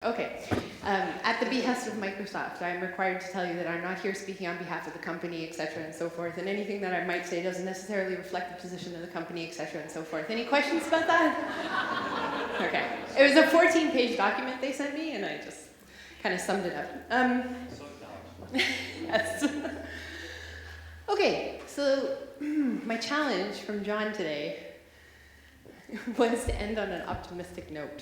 Okay. At the behest of Microsoft, I'm required to tell you that I'm not here speaking on behalf of the company, et cetera, and so forth, and anything that I might say doesn't necessarily reflect the position of the company, et cetera, and so forth. Any questions about that? Okay. It was a 14-page document they sent me, and I just kind of summed it up. Yes. Okay, so my challenge from John today was to end on an optimistic note.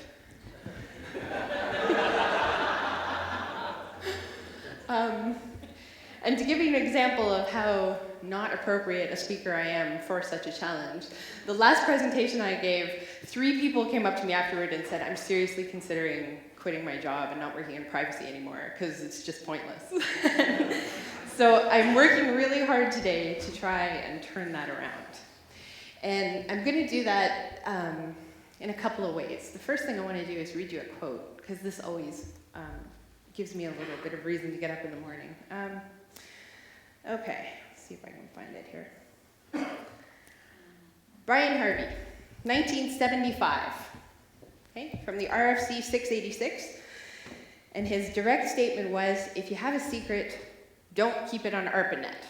And to give you an example of how not appropriate a speaker I am for such a challenge, the last presentation I gave, 3 people came up to me afterward and said, I'm seriously considering quitting my job and not working in privacy anymore, because it's just pointless. So I'm working really hard today to try and turn that around. And I'm going to do that in a couple of ways. The first thing I want to do is read you a quote, because this always gives me a little bit of reason to get up in the morning. Okay, let's see if I can find it here. Brian Harvey, 1975, okay, from the RFC 686. And his direct statement was, if you have a secret, don't keep it on ARPANET.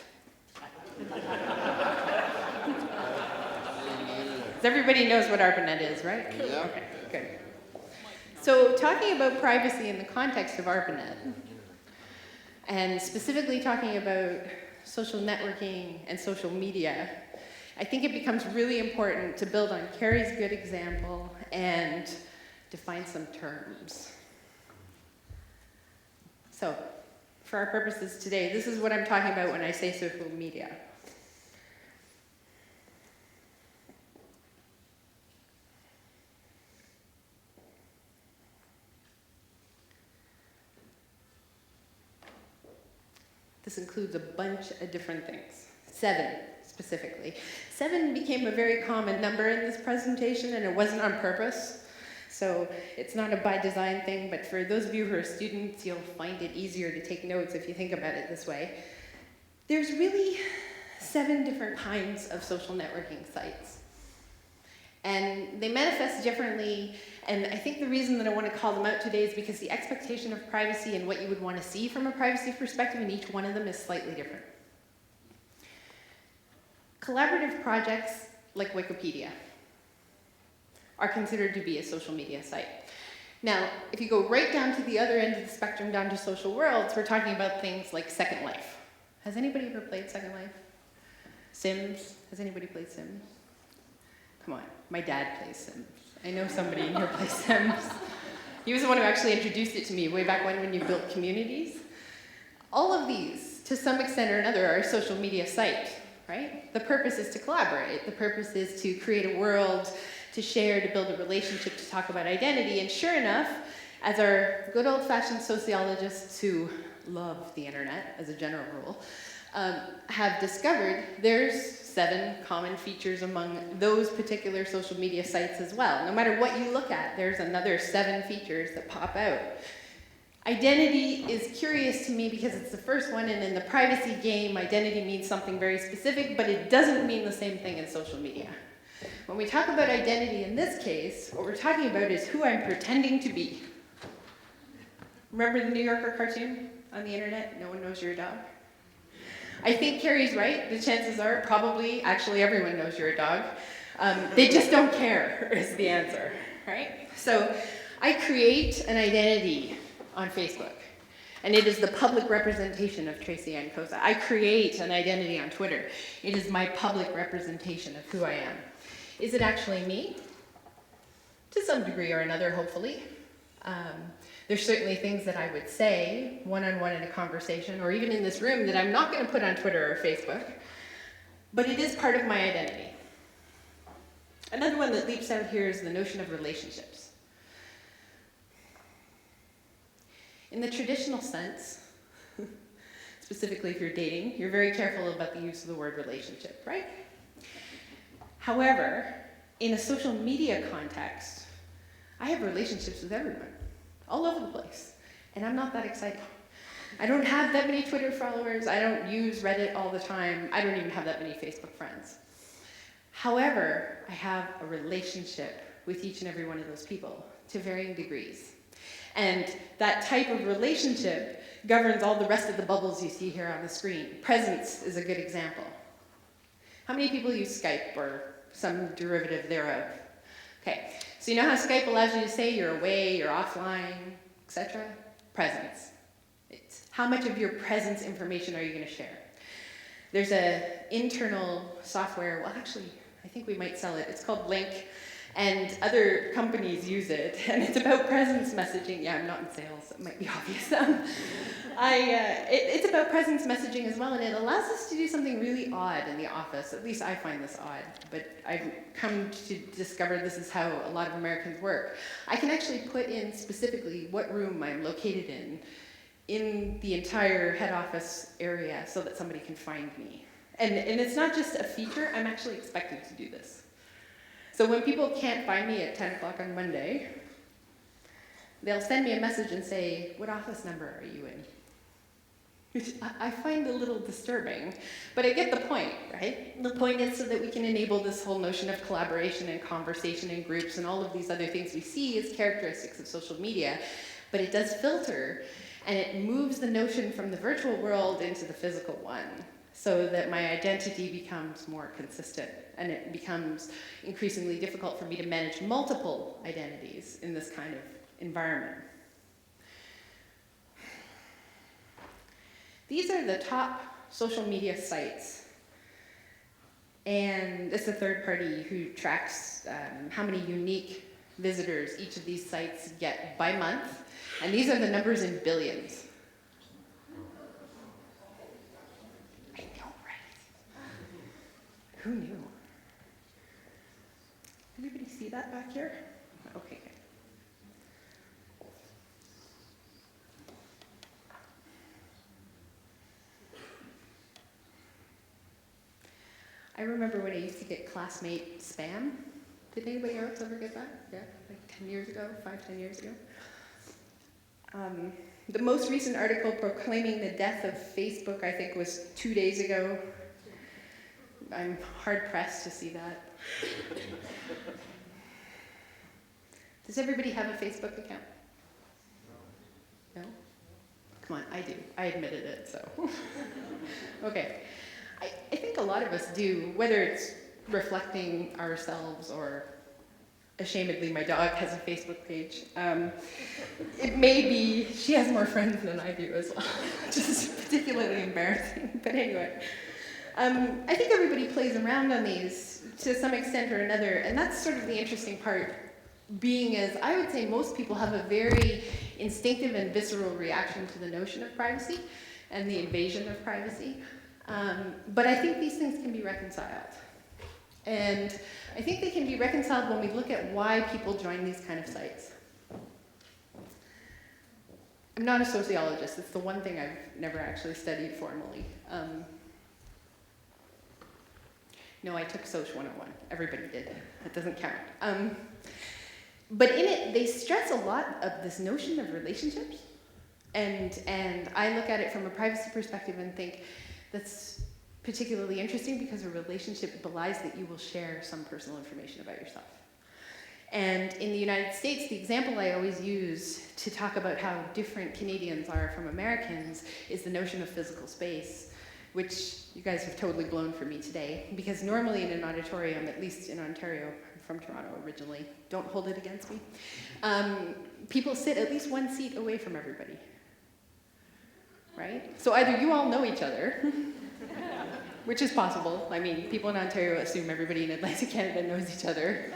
Everybody knows what ARPANET is, right? Yeah. Okay, good. So talking about privacy in the context of ARPANET, and specifically talking about social networking and social media, I think it becomes really important to build on Carrie's good example and define some terms. So, for our purposes today, this is what I'm talking about when I say social media. This includes a bunch of different things. 7, specifically. 7 became a very common number in this presentation, and it wasn't on purpose. So it's not a by design thing, but for those of you who are students, you'll find it easier to take notes if you think about it this way. There's really 7 different kinds of social networking sites. And they manifest differently, and I think the reason that I want to call them out today is because the expectation of privacy and what you would want to see from a privacy perspective in each one of them is slightly different. Collaborative projects like Wikipedia are considered to be a social media site. Now, if you go right down to the other end of the spectrum, down to social worlds, we're talking about things like Second Life. Has anybody ever played Second Life? Sims? Has anybody played Sims? Come on, my dad plays Sims. I know somebody in here plays Sims. He was the one who actually introduced it to me way back when you built communities. All of these, to some extent or another, are a social media site, right? The purpose is to collaborate. The purpose is to create a world, to share, to build a relationship, to talk about identity. And sure enough, as our good old-fashioned sociologists who love the internet as a general rule, have discovered, there's 7 common features among those particular social media sites as well. No matter what you look at, there's another 7 features that pop out. Identity is curious to me because it's the first one, and in the privacy game, identity means something very specific, but it doesn't mean the same thing in social media. When we talk about identity in this case, what we're talking about is who I'm pretending to be. Remember the New Yorker cartoon on the internet? No one knows you're a dog? I think Carrie's right. The chances are probably, actually everyone knows you're a dog. They just don't care is the answer, right? So I create an identity on Facebook, and it is the public representation of Tracy and Kosa. I create an identity on Twitter. It is my public representation of who I am. Is it actually me? To some degree or another, hopefully. There's certainly things that I would say one-on-one in a conversation, or even in this room, that I'm not going to put on Twitter or Facebook, but it is part of my identity. Another one that leaps out here is the notion of relationships. In the traditional sense, specifically if you're dating, you're very careful about the use of the word relationship, right? However, in a social media context, I have relationships with everyone, all over the place, and I'm not that excited. I don't have that many Twitter followers, I don't use Reddit all the time, I don't even have that many Facebook friends. However, I have a relationship with each and every one of those people to varying degrees. And that type of relationship governs all the rest of the bubbles you see here on the screen. Presence is a good example. How many people use Skype or some derivative thereof? Okay, so you know how Skype allows you to say you're away, you're offline, etc.? Presence. It's how much of your presence information are you going to share? There's an internal software, well actually, I think we might sell it. It's called Link, and other companies use it, and it's about presence messaging. Yeah, I'm not in sales, it might be obvious. It's about presence messaging as well, and it allows us to do something really odd in the office. At least I find this odd, but I've come to discover this is how a lot of Americans work. I can actually put in specifically what room I'm located in the entire head office area so that somebody can find me. And it's not just a feature, I'm actually expected to do this. So when people can't find me at 10 o'clock on Monday, they'll send me a message and say, what office number are you in? Which I find a little disturbing, but I get the point, right? The point is so that we can enable this whole notion of collaboration and conversation in groups and all of these other things we see as characteristics of social media, but it does filter, and it moves the notion from the virtual world into the physical one, so that my identity becomes more consistent, and it becomes increasingly difficult for me to manage multiple identities in this kind of environment. These are the top social media sites, and it's a third party who tracks how many unique visitors each of these sites get by month, and these are the numbers in billions. I know, right? Who knew? Anybody see that back here? Okay, good. I remember when I used to get classmate spam. Did anybody else ever get that? Yeah, like 10 years ago, 10 years ago. The most recent article proclaiming the death of Facebook, I think, was 2 days ago. I'm hard-pressed to see that. Does everybody have a Facebook account? No? Come on, I do. I admitted it, so. Okay. I think a lot of us do, whether it's reflecting ourselves or ashamedly my dog has a Facebook page. It may be, she has more friends than I do as well, which is particularly embarrassing, but anyway. I think everybody plays around on these to some extent or another, and that's sort of the interesting part, being as I would say most people have a very instinctive and visceral reaction to the notion of privacy and the invasion of privacy. But I think these things can be reconciled. And I think they can be reconciled when we look at why people join these kind of sites. I'm not a sociologist. It's the one thing I've never actually studied formally. No, I took Soc 101. Everybody did. That doesn't count. But in it, they stress a lot of this notion of relationships. And I look at it from a privacy perspective and think that's particularly interesting because a relationship belies that you will share some personal information about yourself. And in the United States, the example I always use to talk about how different Canadians are from Americans is the notion of physical space, which you guys have totally blown for me today, because normally in an auditorium, at least in Ontario, I'm from Toronto originally, don't hold it against me, people sit at least one seat away from everybody, right? So either you all know each other, which is possible. I mean, people in Ontario assume everybody in Atlantic Canada knows each other.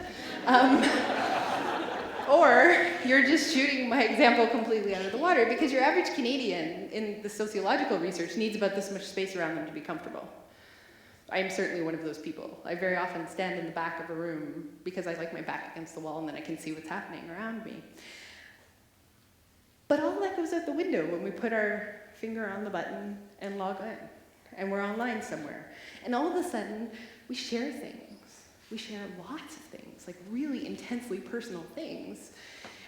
Or you're just shooting my example completely out of the water because your average Canadian in the sociological research needs about this much space around them to be comfortable. I am certainly one of those people. I very often stand in the back of a room because I like my back against the wall and then I can see what's happening around me. But all that goes out the window when we put our finger on the button and log in. And we're online somewhere. And all of a sudden, we share things. We share lots of things, like really intensely personal things.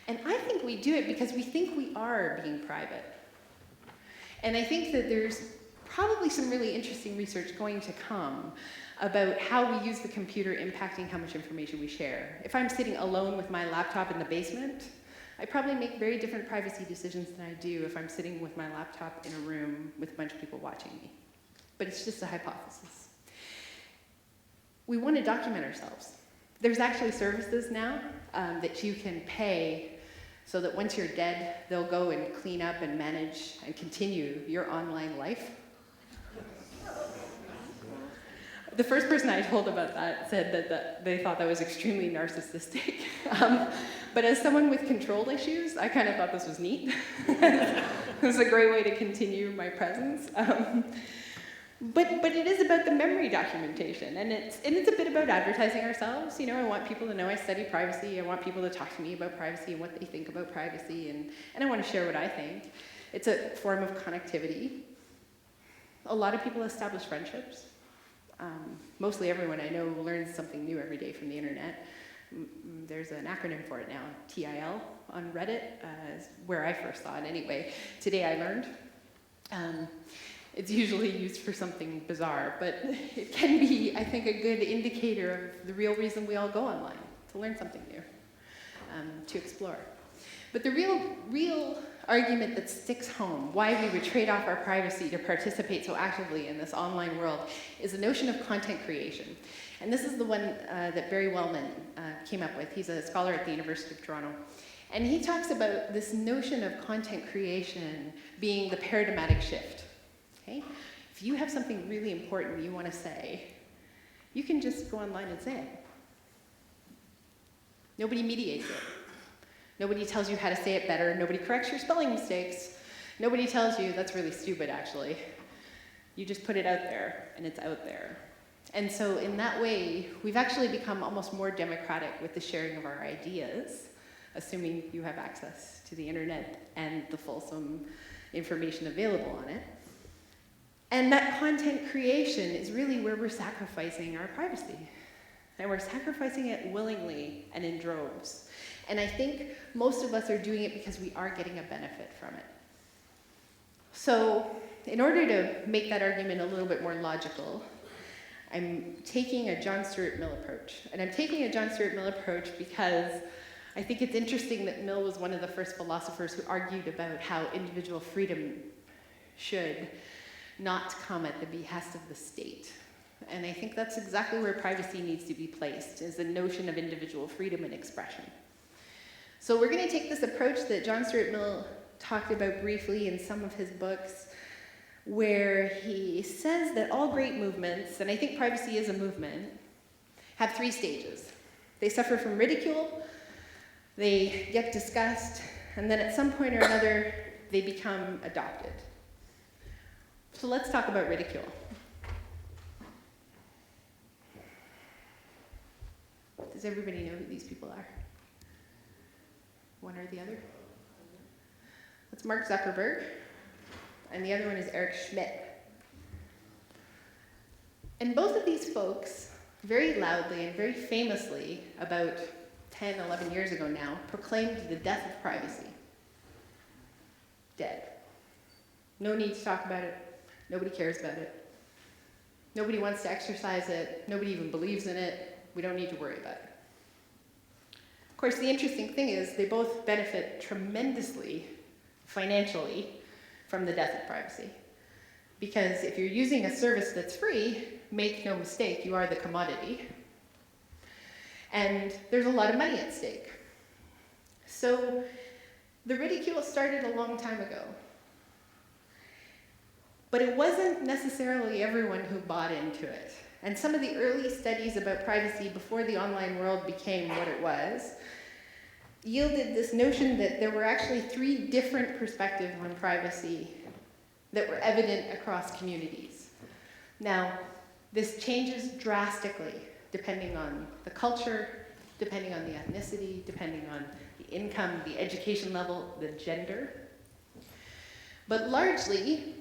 And I think we do it because we think we are being private. And I think that there's probably some really interesting research going to come about how we use the computer impacting how much information we share. If I'm sitting alone with my laptop in the basement, I probably make very different privacy decisions than I do if I'm sitting with my laptop in a room with a bunch of people watching me. But it's just a hypothesis. We want to document ourselves. There's actually services now that you can pay so that once you're dead, they'll go and clean up and manage and continue your online life. The first person I told about that said that they thought that was extremely narcissistic. But as someone with control issues, I kind of thought this was neat. It was a great way to continue my presence. But it is about the memory documentation, and it's a bit about advertising ourselves. You know, I want people to know I study privacy. I want people to talk to me about privacy and what they think about privacy, and I want to share what I think. It's a form of connectivity. A lot of people establish friendships. Mostly everyone I know learns something new every day from the internet. There's an acronym for it now, TIL on Reddit, is where I first saw it anyway. Today I learned. It's usually used for something bizarre, but it can be, I think, a good indicator of the real reason we all go online, to learn something new, to explore. But the real argument that sticks home, why we would trade off our privacy to participate so actively in this online world, is the notion of content creation. And this is the one that Barry Wellman came up with. He's a scholar at the University of Toronto. And he talks about this notion of content creation being the paradigmatic shift. Okay? If you have something really important you want to say, you can just go online and say it. Nobody mediates it. Nobody tells you how to say it better. Nobody corrects your spelling mistakes. Nobody tells you, that's really stupid, actually. You just put it out there, and it's out there. And so in that way, we've actually become almost more democratic with the sharing of our ideas, assuming you have access to the internet and the fulsome information available on it. And that content creation is really where we're sacrificing our privacy. And we're sacrificing it willingly and in droves. And I think most of us are doing it because we are getting a benefit from it. So in order to make that argument a little bit more logical, I'm taking a John Stuart Mill approach. And I'm taking a John Stuart Mill approach because I think it's interesting that Mill was one of the first philosophers who argued about how individual freedom should not come at the behest of the state. And I think that's exactly where privacy needs to be placed, is the notion of individual freedom and expression. So we're going to take this approach that John Stuart Mill talked about briefly in some of his books, where he says that all great movements, and I think privacy is a movement, have 3 stages. They suffer from ridicule, they get discussed, and then at some point or another, they become adopted. So let's talk about ridicule. Does everybody know who these people are? One or the other? That's Mark Zuckerberg, and the other one is Eric Schmidt. And both of these folks, very loudly and very famously, about 10, 11 years ago now, proclaimed the death of privacy. Dead. No need to talk about it. Nobody cares about it. Nobody wants to exercise it. Nobody even believes in it. We don't need to worry about it. Of course, the interesting thing is they both benefit tremendously financially from the death of privacy. Because if you're using a service that's free, make no mistake, you are the commodity. And there's a lot of money at stake. So the ridicule started a long time ago. But it wasn't necessarily everyone who bought into it. And some of the early studies about privacy before the online world became what it was yielded this notion that there were actually 3 different perspectives on privacy that were evident across communities. Now, this changes drastically depending on the culture, depending on the ethnicity, depending on the income, the education level, the gender. But largely,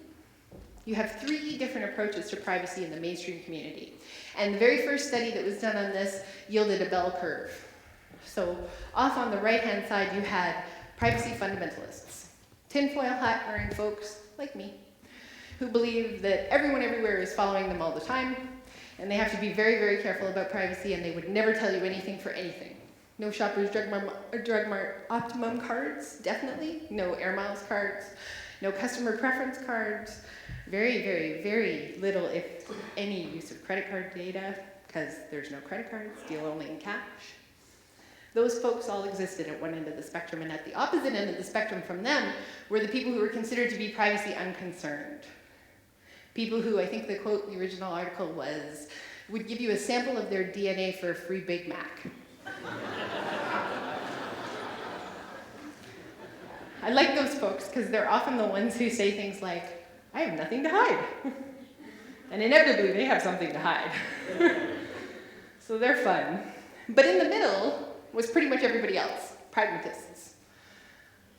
you have 3 different approaches to privacy in the mainstream community. And the very first study that was done on this yielded a bell curve. So off on the right-hand side, you had privacy fundamentalists, tinfoil hat wearing folks like me, who believe that everyone everywhere is following them all the time, and they have to be very, very careful about privacy, and they would never tell you anything for anything. No Shoppers Drug Mart Optimum cards, definitely. No Air Miles cards. No customer preference cards. Very, very, very little, if any, use of credit card data, because there's no credit cards, deal only in cash. Those folks all existed at one end of the spectrum, and at the opposite end of the spectrum from them were the people who were considered to be privacy unconcerned. People who, I think the quote in the original article was, would give you a sample of their DNA for a free Big Mac. I like those folks because they're often the ones who say things like, I have nothing to hide. And inevitably, they have something to hide. So they're fun. But in the middle was pretty much everybody else, pragmatists.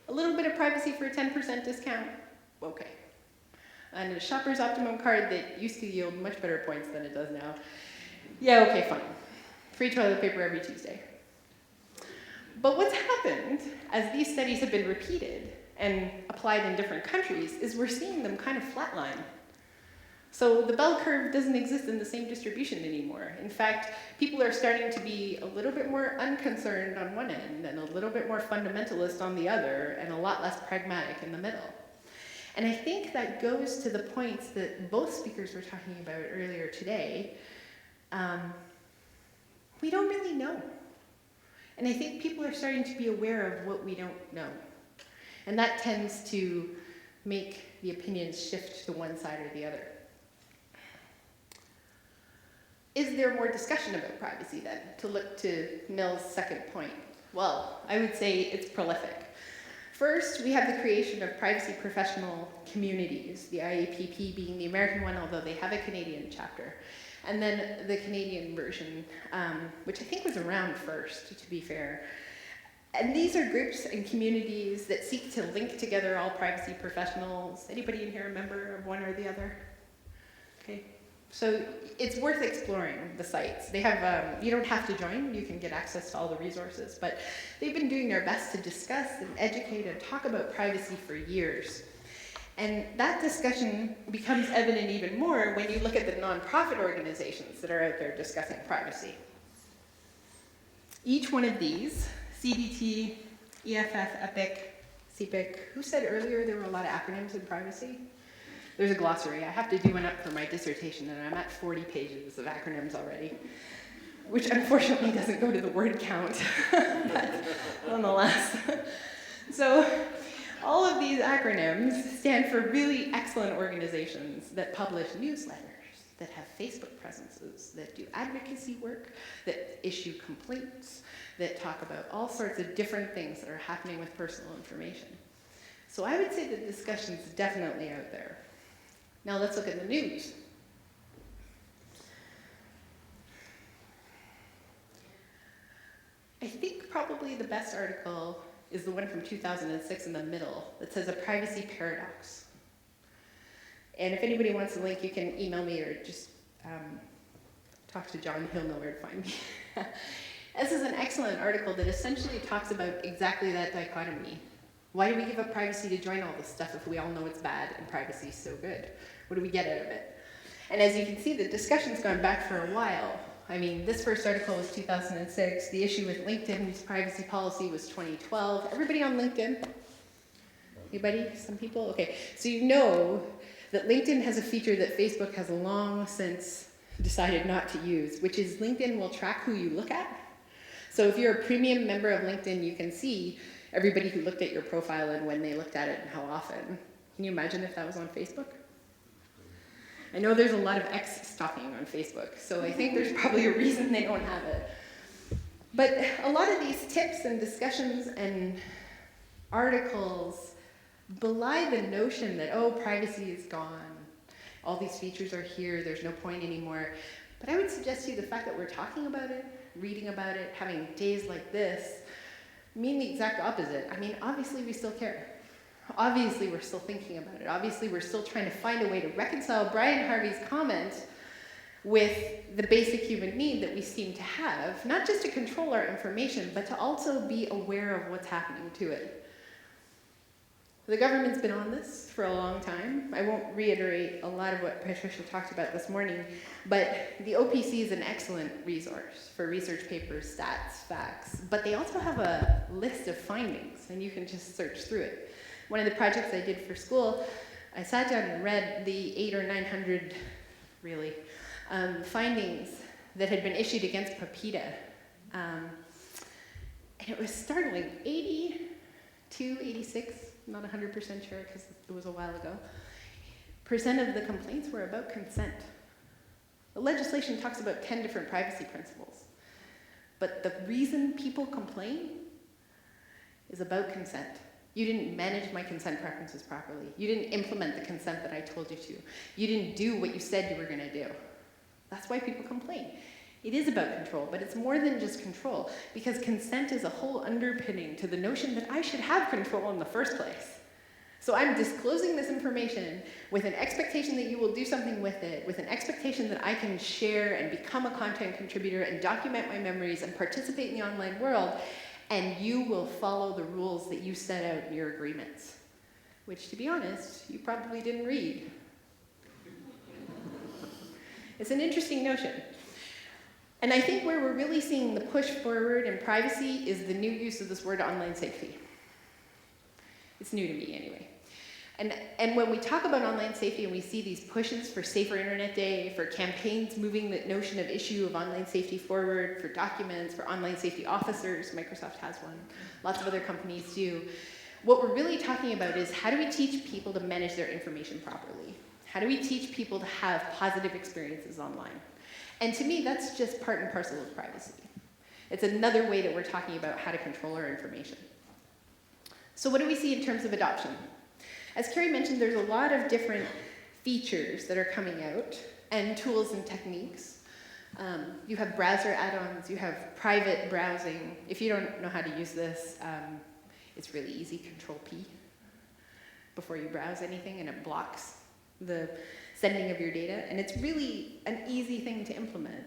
A little bit of privacy for a 10% discount, okay. And a Shoppers Optimum card that used to yield much better points than it does now. Yeah, okay, fine. Free toilet paper every Tuesday. But what's happened, as these studies have been repeated and applied in different countries, is we're seeing them kind of flatline. So the bell curve doesn't exist in the same distribution anymore. In fact, people are starting to be a little bit more unconcerned on one end and a little bit more fundamentalist on the other and a lot less pragmatic in the middle. And I think that goes to the points that both speakers were talking about earlier today. We don't really know. And I think people are starting to be aware of what we don't know. And that tends to make the opinions shift to one side or the other. Is there more discussion about privacy then, to look to Mill's second point? Well, I would say it's prolific. First, we have the creation of privacy professional communities, the IAPP being the American one, although they have a Canadian chapter. And then the Canadian version, which I think was around first, to be fair. And these are groups and communities that seek to link together all privacy professionals. Anybody in here a member of one or the other? Okay. So it's worth exploring the sites. They have, you don't have to join, you can get access to all the resources, but they've been doing their best to discuss and educate and talk about privacy for years. And that discussion becomes evident even more when you look at the nonprofit organizations that are out there discussing privacy. Each one of these, CDT, EFF, EPIC, CPIC, who said earlier there were a lot of acronyms in privacy? There's a glossary. I have to do one up for my dissertation, and I'm at 40 pages of acronyms already, which unfortunately doesn't go to the word count, but nonetheless. So all of these acronyms stand for really excellent organizations that publish newsletters, that have Facebook presences, that do advocacy work, that issue complaints, that talk about all sorts of different things that are happening with personal information. So I would say the discussion's definitely out there. Now let's look at the news. I think probably the best article is the one from 2006 in the middle that says a privacy paradox. And if anybody wants a link, you can email me or just talk to John. He'll know where to find me. This is an excellent article that essentially talks about exactly that dichotomy. Why do we give up privacy to join all this stuff if we all know it's bad and privacy is so good? What do we get out of it? And as you can see, the discussion's gone back for a while. I mean, this first article was 2006. The issue with LinkedIn's privacy policy was 2012. Everybody on LinkedIn? Anybody? Some people? Okay. So you know that LinkedIn has a feature that Facebook has long since decided not to use, which is LinkedIn will track who you look at. So if you're a premium member of LinkedIn, you can see everybody who looked at your profile and when they looked at it and how often. Can you imagine if that was on Facebook? I know there's a lot of ex-stalking on Facebook, so I think there's probably a reason they don't have it. But a lot of these tips and discussions and articles belie the notion that, oh, privacy is gone. All these features are here, there's no point anymore. But I would suggest to you the fact that we're talking about it, reading about it, having days like this, mean the exact opposite. I mean, obviously we still care. Obviously we're still thinking about it. Obviously we're still trying to find a way to reconcile Brian Harvey's comment with the basic human need that we seem to have, not just to control our information, but to also be aware of what's happening to it. The government's been on this for a long time. I won't reiterate a lot of what Patricia talked about this morning, but the OPC is an excellent resource for research papers, stats, facts, but they also have a list of findings, and you can just search through it. One of the projects I did for school, I sat down and read the 800 or 900, really, findings that had been issued against PEPIDA. And it was startling, 82, 86, not 100% sure because it was a while ago, % of the complaints were about consent. The legislation talks about 10 different privacy principles, but the reason people complain is about consent. You didn't manage my consent preferences properly. You didn't implement the consent that I told you to. You didn't do what you said you were going to do. That's why people complain. It is about control, but it's more than just control, because consent is a whole underpinning to the notion that I should have control in the first place. So I'm disclosing this information with an expectation that you will do something with it, with an expectation that I can share and become a content contributor and document my memories and participate in the online world, and you will follow the rules that you set out in your agreements, which, to be honest, you probably didn't read. It's an interesting notion. And I think where we're really seeing the push forward in privacy is the new use of this word online safety. It's new to me anyway. And when we talk about online safety and we see these pushes for Safer Internet Day, for campaigns moving the notion of issue of online safety forward, for documents, for online safety officers, Microsoft has one, lots of other companies do, what we're really talking about is how do we teach people to manage their information properly? How do we teach people to have positive experiences online? And to me, that's just part and parcel of privacy. It's another way that we're talking about how to control our information. So what do we see in terms of adoption? As Carrie mentioned, there's a lot of different features that are coming out, and tools and techniques. You have browser add-ons, you have private browsing. If you don't know how to use this, it's really easy, Control-P, before you browse anything, and it blocks the sending of your data, and it's really an easy thing to implement.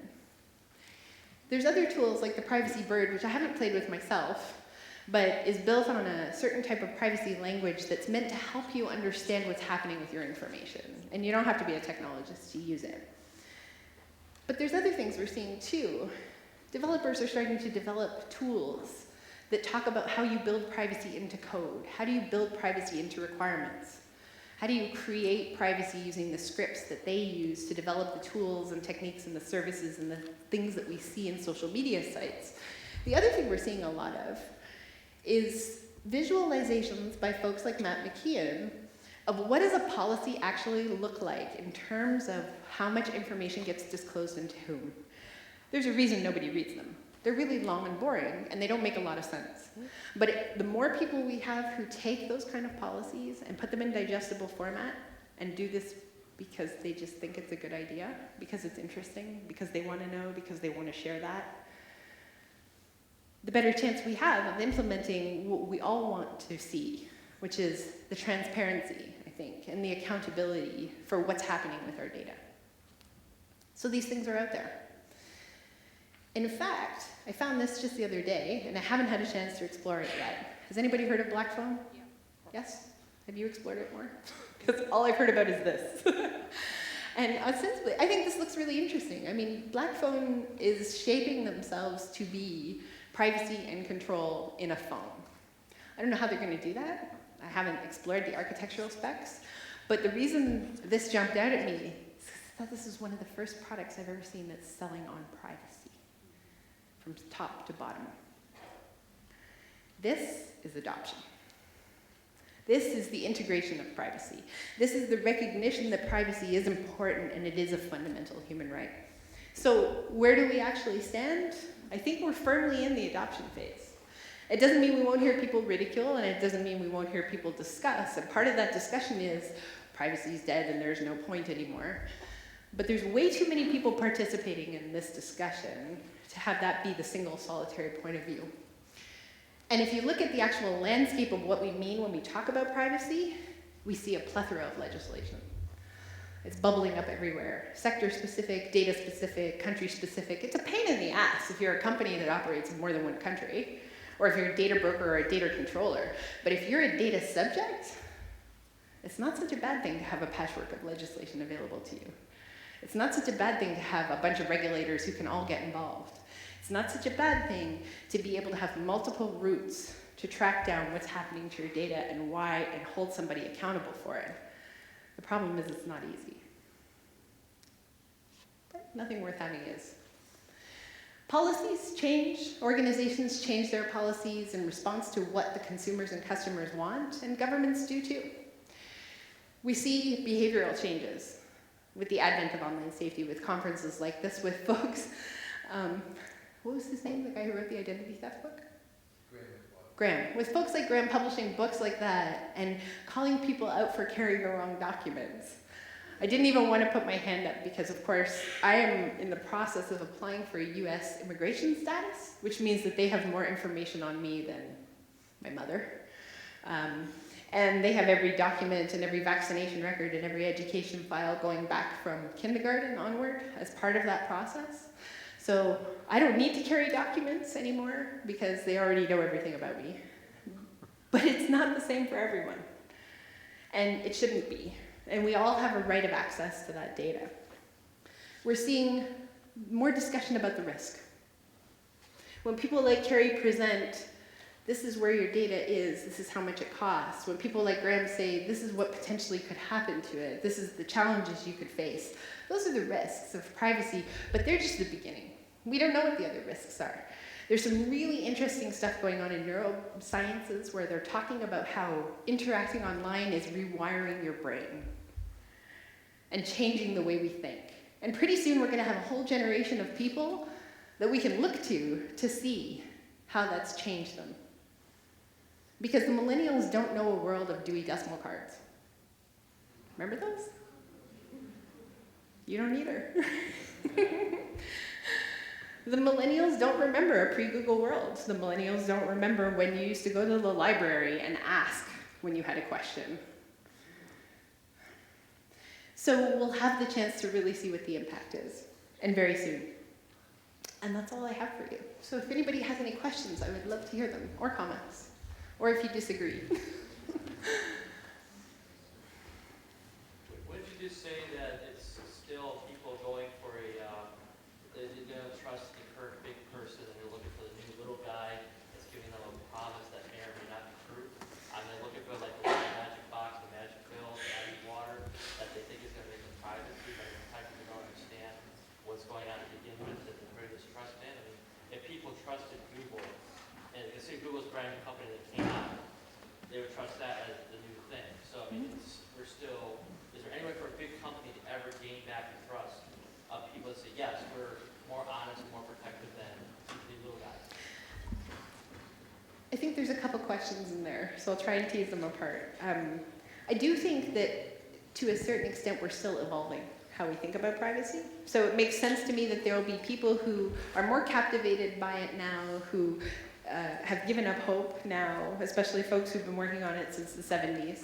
There's other tools like the Privacy Bird, which I haven't played with myself, but is built on a certain type of privacy language that's meant to help you understand what's happening with your information, and you don't have to be a technologist to use it. But there's other things we're seeing too. Developers are starting to develop tools that talk about how you build privacy into code. How do you build privacy into requirements? How do you create privacy using the scripts that they use to develop the tools and techniques and the services and the things that we see in social media sites? The other thing we're seeing a lot of is visualizations by folks like Matt McKeon of what does a policy actually look like in terms of how much information gets disclosed and to whom. There's a reason nobody reads them. They're really long and boring, and they don't make a lot of sense. But the more people we have who take those kind of policies and put them in digestible format and do this because they just think it's a good idea, because it's interesting, because they want to know, because they want to share that, the better chance we have of implementing what we all want to see, which is the transparency, I think, and the accountability for what's happening with our data. So these things are out there. In fact, I found this just the other day, and I haven't had a chance to explore it yet. Has anybody heard of Black Phone? Yeah. Yes? Have you explored it more? Because all I've heard about is this. And ostensibly, I think this looks really interesting. I mean, Black Phone is shaping themselves to be privacy and control in a phone. I don't know how they're going to do that. I haven't explored the architectural specs. But the reason this jumped out at me is that this is one of the first products I've ever seen that's selling on privacy, from top to bottom. This is adoption. This is the integration of privacy. This is the recognition that privacy is important and it is a fundamental human right. So where do we actually stand? I think we're firmly in the adoption phase. It doesn't mean we won't hear people ridicule, and it doesn't mean we won't hear people discuss. And part of that discussion is privacy is dead and there's no point anymore. But there's way too many people participating in this discussion to have that be the single solitary point of view. And if you look at the actual landscape of what we mean when we talk about privacy, we see a plethora of legislation. It's bubbling up everywhere. Sector-specific, data-specific, country-specific. It's a pain in the ass if you're a company that operates in more than one country, or if you're a data broker or a data controller. But if you're a data subject, It's not such a bad thing to have a patchwork of legislation available to you. It's not such a bad thing to have a bunch of regulators who can all get involved. It's not such a bad thing to be able to have multiple routes to track down what's happening to your data and why, and hold somebody accountable for it. The problem is it's not easy. But nothing worth having is. Policies change, organizations change their policies in response to what the consumers and customers want, and governments do too. We see behavioral changes with the advent of online safety, with conferences like this, with folks, what was his name, the guy who wrote the identity theft book? Graham. With folks like Graham publishing books like that and calling people out for carrying the wrong documents. I didn't even want to put my hand up because, of course, I am in the process of applying for a US immigration status, which means that they have more information on me than my mother. And they have every document and every vaccination record and every education file going back from kindergarten onward as part of that process. So I don't need to carry documents anymore because they already know everything about me. But it's not the same for everyone. And it shouldn't be. And we all have a right of access to that data. We're seeing more discussion about the risk. When people like Carrie present, this is where your data is, this is how much it costs. When people like Graham say, this is what potentially could happen to it, this is the challenges you could face. Those are the risks of privacy, but they're just the beginning. We don't know what the other risks are. There's some really interesting stuff going on in neurosciences where they're talking about how interacting online is rewiring your brain and changing the way we think. And pretty soon we're going to have a whole generation of people that we can look to see how that's changed them. Because the millennials don't know a world of Dewey Decimal cards. Remember those? You don't either. The millennials don't remember a pre-Google world. The millennials don't remember when you used to go to the library and ask when you had a question. So we'll have the chance to really see what the impact is, and very soon. And that's all I have for you. So if anybody has any questions, I would love to hear them, or comments, or if you disagree. Wouldn't you just say that it's still people going for they don't trust the current big person and they're looking for the new little guy that's giving them a promise that may or may not be true? And they're looking for like the magic box, the magic pill, the magic water that they think is going to make them privacy, but in fact they don't understand what's going on to begin with, that they're very distrust in. I mean, if people trusted Google, and you can see Google's a brand new company that came out, they would trust that as the new thing. So I mean, we're still, is there any way for a big company to ever gain back the trust of people that say, yes, we're more honest and more protective than the little guys? I think there's a couple questions in there, so I'll try and tease them apart. I do think that to a certain extent we're still evolving how we think about privacy. So it makes sense to me that there will be people who are more captivated by it now, who have given up hope now, especially folks who've been working on it since the 70s.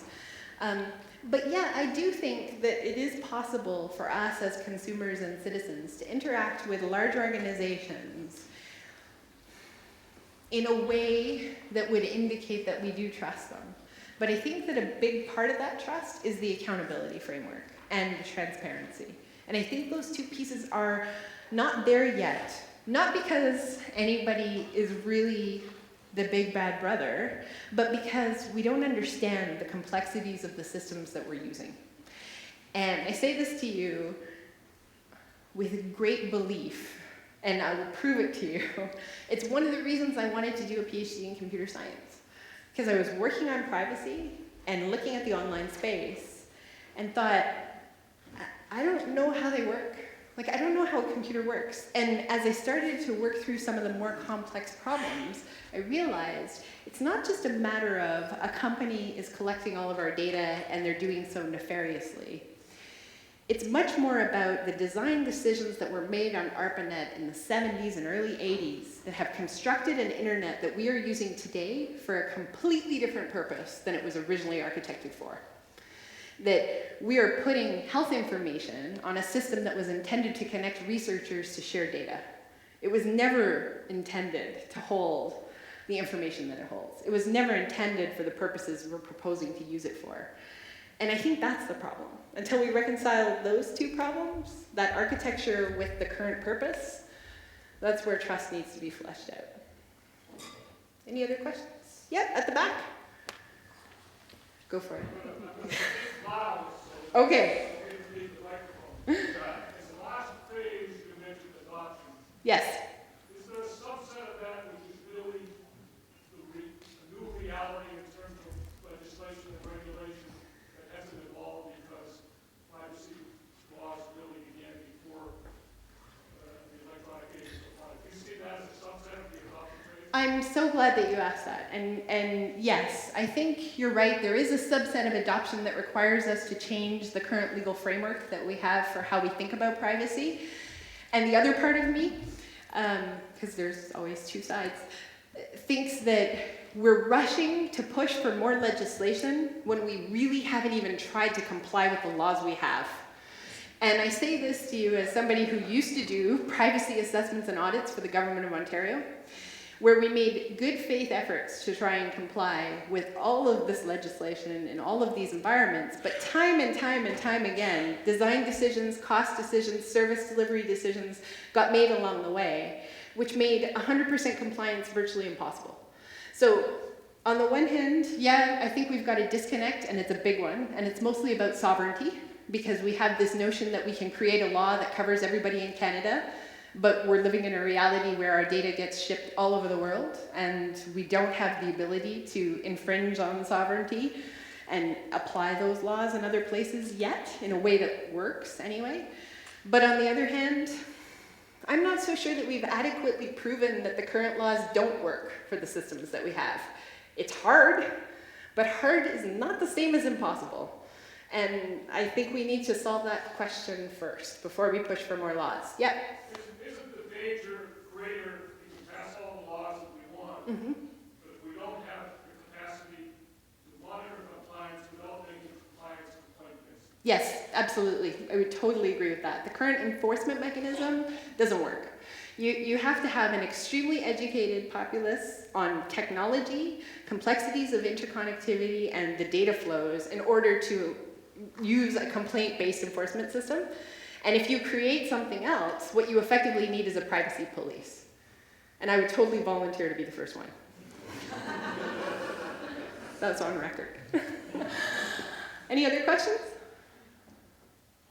But yeah, I do think that it is possible for us as consumers and citizens to interact with large organizations in a way that would indicate that we do trust them. But I think that a big part of that trust is the accountability framework and the transparency. And I think those two pieces are not there yet. Not because anybody is really the big bad brother, but because we don't understand the complexities of the systems that we're using. And I say this to you with great belief, and I will prove it to you. It's one of the reasons I wanted to do a PhD in computer science, because I was working on privacy and looking at the online space and thought, I don't know how they work. Like, I don't know how a computer works. And as I started to work through some of the more complex problems, I realized it's not just a matter of a company is collecting all of our data and they're doing so nefariously. It's much more about the design decisions that were made on ARPANET in the 70s and early 80s that have constructed an internet that we are using today for a completely different purpose than it was originally architected for. That we are putting health information on a system that was intended to connect researchers to share data. It was never intended to hold the information that it holds. It was never intended for the purposes we're proposing to use it for. And I think that's the problem. Until we reconcile those two problems, that architecture with the current purpose, that's where trust needs to be fleshed out. Any other questions? Yep, at the back. Go for it. Okay. Yes. Is there a subset of that which is really a new reality in terms of legislation and regulation that hasn't evolved because privacy laws really began before the electronic age of electronic? Do you see that as a subset of the adoption phase? I'm so glad that you asked that. And yes, I think you're right. There is a subset of adoption that requires us to change the current legal framework that we have for how we think about privacy. And the other part of me, because there's always two sides, thinks that we're rushing to push for more legislation when we really haven't even tried to comply with the laws we have. And I say this to you as somebody who used to do privacy assessments and audits for the government of Ontario, where we made good faith efforts to try and comply with all of this legislation in all of these environments, but time and time and time again, design decisions, cost decisions, service delivery decisions got made along the way, which made 100% compliance virtually impossible. So on the one hand, yeah, I think we've got a disconnect, and it's a big one, and it's mostly about sovereignty, because we have this notion that we can create a law that covers everybody in Canada, but we're living in a reality where our data gets shipped all over the world, and we don't have the ability to infringe on sovereignty and apply those laws in other places yet, in a way that works anyway. But on the other hand, I'm not so sure that we've adequately proven that the current laws don't work for the systems that we have. It's hard, but hard is not the same as impossible. And I think we need to solve that question first, before we push for more laws. Yep. Isn't the danger greater if we pass all the laws that we want, but if we don't have the capacity to monitor compliance, develop any compliance complaints? Yes, absolutely. I would totally agree with that. The current enforcement mechanism doesn't work. You have to have an extremely educated populace on technology, complexities of interconnectivity, and the data flows in order to use a complaint-based enforcement system. And if you create something else, what you effectively need is a privacy police. And I would totally volunteer to be the first one. That's on record. Any other questions?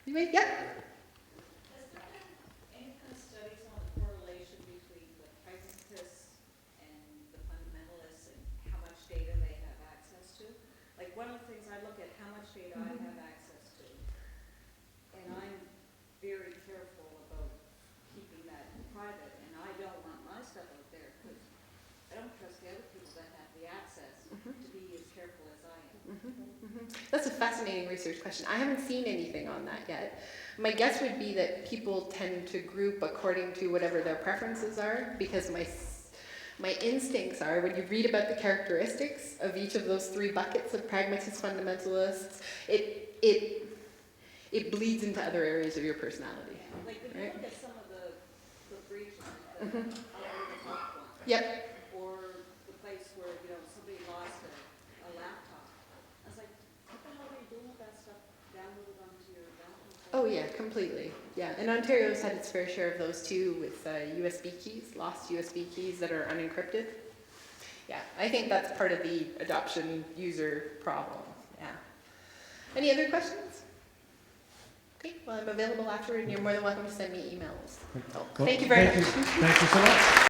Anyway, yeah? Has there been any kind of studies on the correlation between the pragmatists and the fundamentalists and how much data they have access to? Like, one of the things I look at, how much data I have access to, and I'm very careful about keeping that private, and I don't want my stuff out there because I don't trust the other people that have the access to be as careful as I am. That's a fascinating research question. I haven't seen anything on that yet. My guess would be that people tend to group according to whatever their preferences are, because my instincts are, when you read about the characteristics of each of those three buckets of pragmatists, fundamentalists, it bleeds into other areas of your personality. Yeah. Like, when you Right. look at some of the breaches, the top one, Yep. or the place where, somebody lost a laptop. I was like, what the hell are you doing with that stuff downloaded onto your laptop? Oh yeah, completely. Yeah, and Ontario's had its fair share of those too, with USB keys, lost USB keys that are unencrypted. Yeah, I think that's part of the adoption user problem. Yeah. Any other questions? Okay, well, I'm available afterward, and you're more than welcome to send me emails. So, Well, thank you very much. Thank you so much.